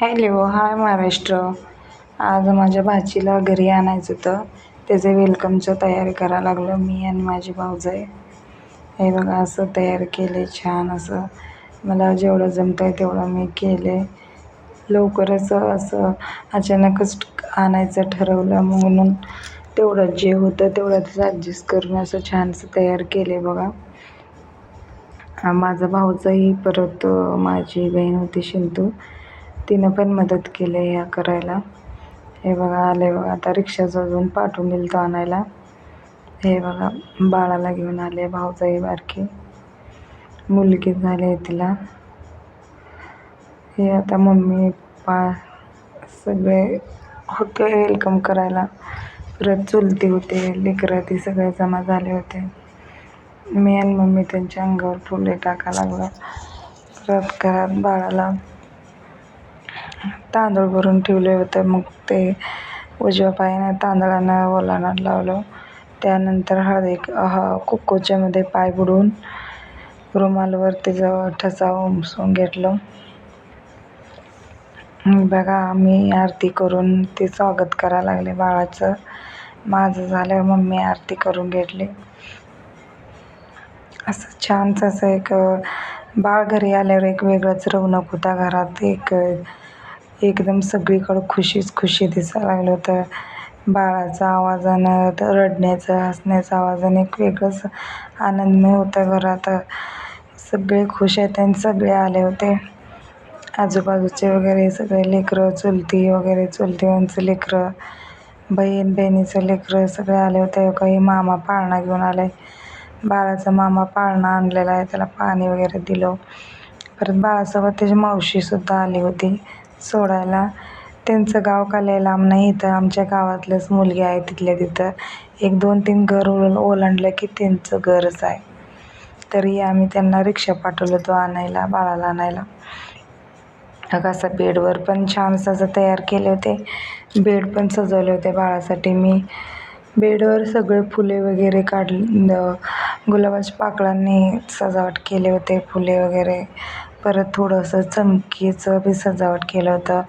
Hello, हाय महाराष्ट्र. आज माझ्या भाचीला घरी आणायचं होतं, त्याचे वेलकमचं तयारी करायला लागलो मी आणि माझी भाऊजाई. हे बघा असं तयार केले छान असं. मला जेवढं जमतं आहे तेवढं मी केले. लवकरच असं अचानकच आणायचं ठरवलं म्हणून तेवढं जे होतं तेवढंच ॲडजस्ट करून असं छानसं तयार केले बघा. माझा भाऊजाई परत माझी बहीण होती शिंतू, तिनं पण मदत केली ह्या करायला. हे बघा आले बघा, आता रिक्षाचं अजून पाठवून दिलं तो आणायला. हे बघा बाळाला घेऊन आले भाऊजाई बारकी, मुलगी झाली तिला. हे आता मम्मी पप्पा सगळे होते वेलकम करायला. परत चुलती होते, लेकरं ती सगळे जमा झाले होते. मी आणि मम्मी त्यांच्या अंगावर फुले टाकायला लागलो. परत घरात बाळाला तांदूळ भरून ठेवले होते, मग ते उजव्या पायानं तांदळानं ओलाणार लावलं. त्यानंतर कुक्कोच्यामध्ये पाय बुडवून रुमालवर त्याचा ठसा उमसून घेतलं. बघा मी आरती करून ते स्वागत करायला लागले बाळाचं. माझं झालं, मम्मी आरती करून घेतली. असं छानसं असं एक बाळ घरी आल्यावर एक वेगळंच रौनक होता घरात. एकदम सगळीकडं खुशी दिसायला लागलं होतं. बाळाचा आवाजानं, रडण्याचं हसण्याचा आवाजानं एक वेगळंच आनंदमय होतं घरात. सगळे खुश आहेत आणि सगळे आले होते, आजूबाजूचे वगैरे सगळे लेकरं, चुलती वगैरे, चुलतींचं लेकरं, बहिणीचं लेकरं सगळे आले होते. काही मामा पाळणा घेऊन आले, बाळाचा मामा पाळणा आणलेला आहे, त्याला पाणी वगैरे दिलं. परत बाळासोबत त्याची मावशीसुद्धा आली होती सोडायला. त्यांचं गाव का लय लांब नाही, इथं आमच्या गावातलंच मुलगी आहे तिथल्या तिथं. 1-2-3 घर ओलांडलं की त्यांचं घरच आहे. तरी आम्ही त्यांना रिक्षा पाठवलं तो आणायला, बाळाला आणायला. असं बेडवर पण छानसं असं तयार केले होते, बेड पण सजवले होते बाळासाठी मी. बेडवर सगळे फुले वगैरे गुलाबाच्या पाकळांनी सजावट केले होते, फुले वगैरे. परत थोडंसं चमकीचं बी सजावट केलं होतं.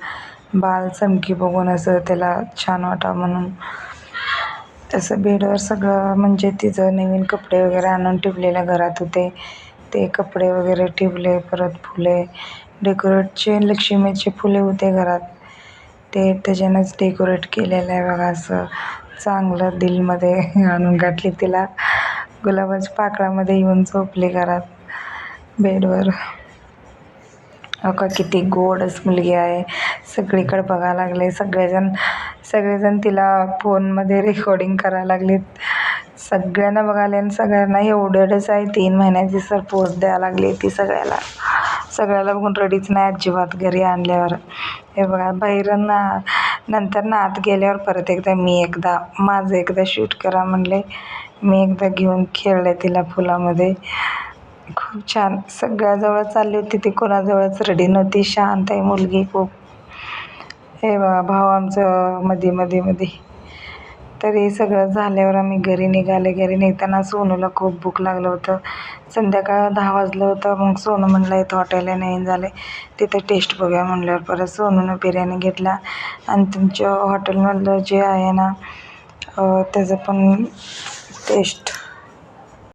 बाळ चमकी बघून असं त्याला छान वाटावं म्हणून. तसं बेडवर सगळं म्हणजे तिचं नवीन कपडे वगैरे आणून ठेवलेल्या घरात होते, ते कपडे वगैरे ठेवले. परत फुले डेकोरेटचे लक्ष्मीचे फुले होते घरात, ते त्याच्यानंच डेकोरेट केलेलं आहे बघा. असं चांगलं दिलमध्ये आणून गाठली तिला. गुलाबाच्या पाकळामध्ये येऊन झोपली घरात बेडवर. किती गोडच मुलगी आहे. सगळीकडे बघायला लागले सगळेजण तिला फोनमध्ये रेकॉर्डिंग करायला लागलीत. सगळ्यांना बघायला आणि सगळ्यांना एवढंच आहे 3 महिन्याची सर पोच द्यायला लागली ती सगळ्याला बघून रडीच नाही अजिबात घरी आणल्यावर. हे बघा नंतर आत गेल्यावर परत माझं एकदा शूट करा म्हणले. मी एकदा घेऊन खेळले तिला फुलामध्ये. खूप छान सगळ्याजवळ चालली होती ती, कोणाजवळच रडी नव्हती, शांत आहे मुलगी खूप. हे बघा भाऊ आमचं मध्ये. तर हे सगळं झाल्यावर आम्ही घरी निघाले. घरी निघताना सोनूला खूप भूक लागलं होतं. संध्याकाळ 10 वाजलं होतं. मग सोनू म्हणलं इथं हॉटेल आहे नवीन झाले, तिथं टेस्ट बघूया म्हणल्यावर परत सोनूनं बिर्याणी घेतला. आणि तुमच्या हॉटेलमधलं जे आहे ना त्याचं पण टेस्ट